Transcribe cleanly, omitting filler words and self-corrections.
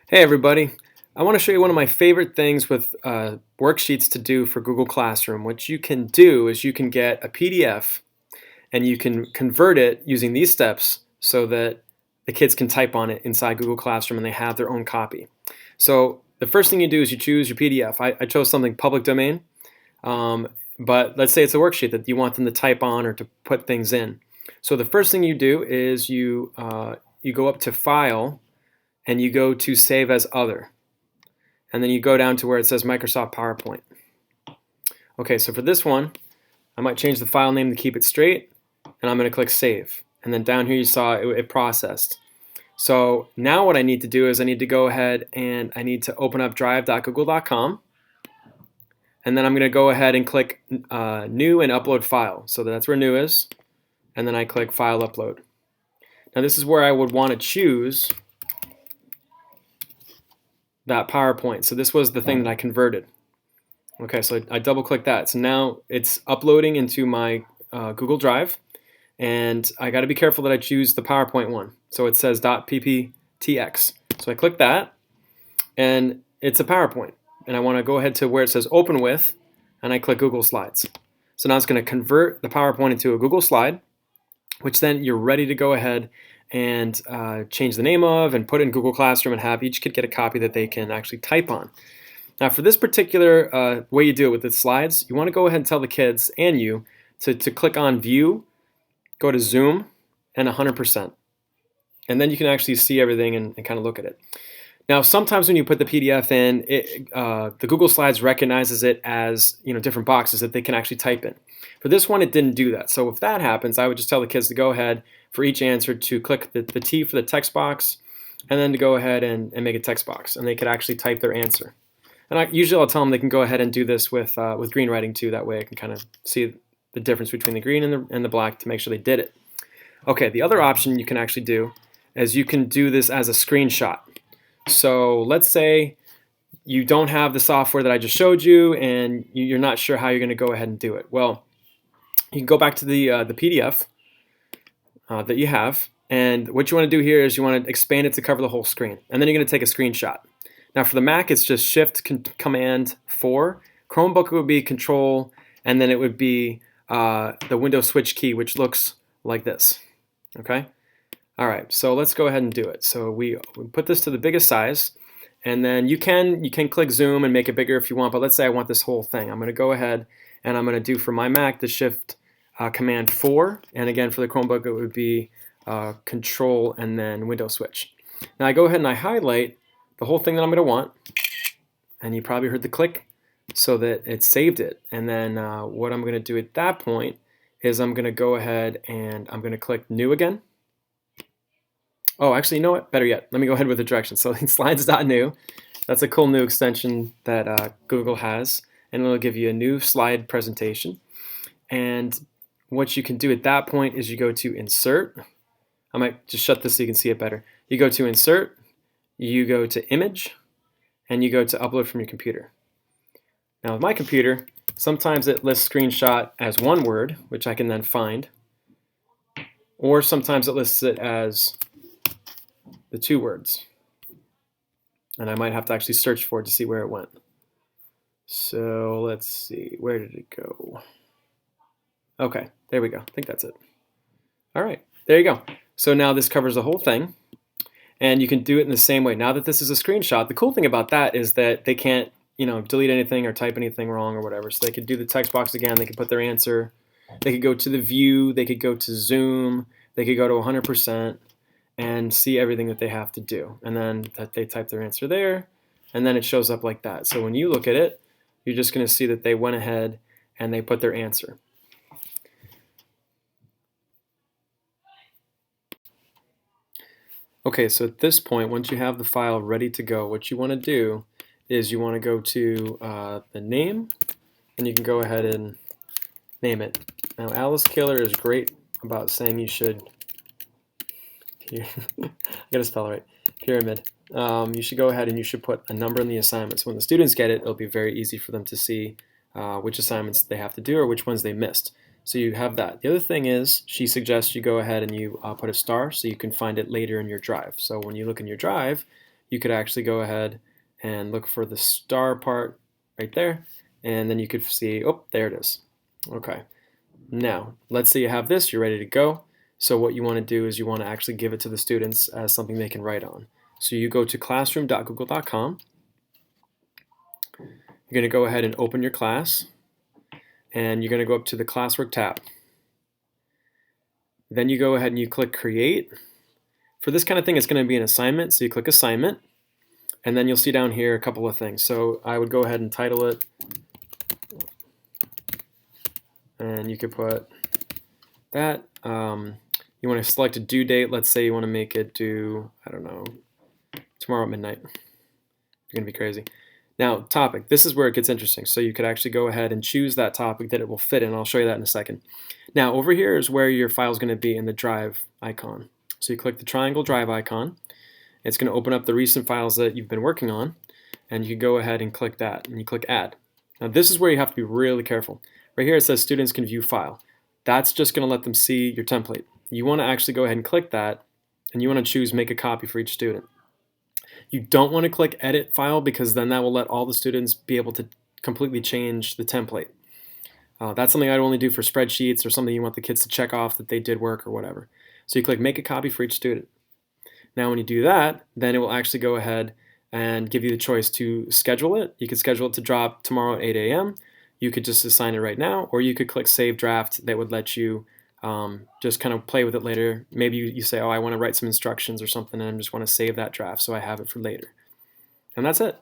Hey everybody, I want to show you one of my favorite things with worksheets to do for Google Classroom. What you can do is you can get a PDF and you can convert it using these steps so that the kids can type on it inside Google Classroom and they have their own copy. So the first thing you do is you choose your PDF. I chose something public domain, but let's say it's a worksheet that you want them to type on or to put things in. So the first thing you do is you go up to File and you go to Save as Other. And then you go down to where it says Microsoft PowerPoint. Okay, so for this one, I might change the file name to keep it straight, and I'm going to click Save. And then down here you saw it processed. So now what I need to do is I need to go ahead and I need to open up drive.google.com, and then I'm going to go ahead and click New and Upload File. So that's where New is, and then I click File Upload. Now this is where I would want to choose that PowerPoint. So this was the thing that I converted. Okay, so I double click that. So now it's uploading into my Google Drive, and I got to be careful that I choose the PowerPoint one. So it says .pptx. So I click that, and it's a PowerPoint. And I want to go ahead to where it says Open With, and I click Google Slides. So now it's going to convert the PowerPoint into a Google Slide, which then you're ready to go ahead and change the name of and put it in Google Classroom and have each kid get a copy that they can actually type on. Now for this particular way you do it with the slides, you want to go ahead and tell the kids and you to click on View, go to Zoom, and 100%. And then you can actually see everything and kind of look at it. Now sometimes when you put the PDF in, the Google Slides recognizes it as different boxes that they can actually type in. For this one, it didn't do that. So if that happens, I would just tell the kids to go ahead for each answer to click the T for the text box, and then to go ahead and make a text box, and they could actually type their answer. And usually I'll tell them they can go ahead and do this with green writing too. That way I can kind of see the difference between the green and the black to make sure they did it. Okay, the other option you can actually do is you can do this as a screenshot. So let's say you don't have the software that I just showed you and you're not sure how you're going to go ahead and do it. Well, you can go back to the PDF that you have, and what you want to do here is you want to expand it to cover the whole screen, and then you're going to take a screenshot. Now for the Mac, it's just Shift Command 4. Chromebook would be Control, and then it would be the Windows switch key, which looks like this. Okay. All right. So let's go ahead and do it. So we put this to the biggest size, and then you can click Zoom and make it bigger if you want. But let's say I want this whole thing. I'm going to go ahead and I'm going to do for my Mac the Shift Command 4, and again for the Chromebook it would be Control and then Windows switch. Now I go ahead and I highlight the whole thing that I'm going to want, and you probably heard the click, so that it saved it. And then what I'm going to do at that point is I'm going to go ahead and I'm going to click New again. Oh, actually, you know what? Better yet, let me go ahead with the directions. So slides.new, that's a cool new extension that Google has, and it'll give you a new slide presentation. And what you can do at that point is you go to Insert. I might just shut this so you can see it better. You go to Insert, you go to Image, and you go to Upload from your computer. Now with my computer, sometimes it lists screenshot as one word, which I can then find, or sometimes it lists it as the two words, and I might have to actually search for it to see where it went. So let's see, where did it go? Okay, there we go. I think that's it. All right, there you go. So now this covers the whole thing, and you can do it in the same way. Now that this is a screenshot, the cool thing about that is that they can't, delete anything or type anything wrong or whatever. So they could do the text box again. They could put their answer. They could go to the view. They could go to Zoom. They could go to 100% and see everything that they have to do. And then that they type their answer there, and then it shows up like that. So when you look at it, you're just going to see that they went ahead and they put their answer. Okay, so at this point, once you have the file ready to go, what you want to do is you want to go to the name, and you can go ahead and name it. Now, Alice Killer is great about saying you should, I gotta spell it right, pyramid. You should go ahead and you should put a number in the assignment. So when the students get it, it'll be very easy for them to see which assignments they have to do or which ones they missed. So you have that. The other thing is she suggests you go ahead and you put a star so you can find it later in your drive. So when you look in your drive, you could actually go ahead and look for the star part right there, and then you could see, oh, there it is. Okay, now let's say you have this, you're ready to go. So what you want to do is you want to actually give it to the students as something they can write on. So you go to classroom.google.com. You're going to go ahead and open your class, and you're going to go up to the classwork tab. Then you go ahead and you click create. For this kind of thing, it's going to be an assignment, so you click assignment, and then you'll see down here a couple of things. So I would go ahead and title it, and you could put that. You want to select a due date. Let's say you want to make it due, I don't know, tomorrow at midnight. You're going to be crazy. Now, topic. This is where it gets interesting. So you could actually go ahead and choose that topic that it will fit in. I'll show you that in a second. Now, over here is where your file is going to be in the drive icon. So you click the triangle drive icon. It's going to open up the recent files that you've been working on, and you can go ahead and click that, and you click add. Now, this is where you have to be really careful. Right here it says students can view file. That's just going to let them see your template. You want to actually go ahead and click that, and you want to choose make a copy for each student. You don't want to click edit file, because then that will let all the students be able to completely change the template. That's something I'd only do for spreadsheets or something you want the kids to check off that they did work or whatever. So you click make a copy for each student. Now when you do that, then it will actually go ahead and give you the choice to schedule it. You could schedule it to drop tomorrow at 8 a.m. You could just assign it right now, or you could click save draft. That would let you just kind of play with it later. Maybe you say, oh, I want to write some instructions or something, and I just want to save that draft so I have it for later. And that's it.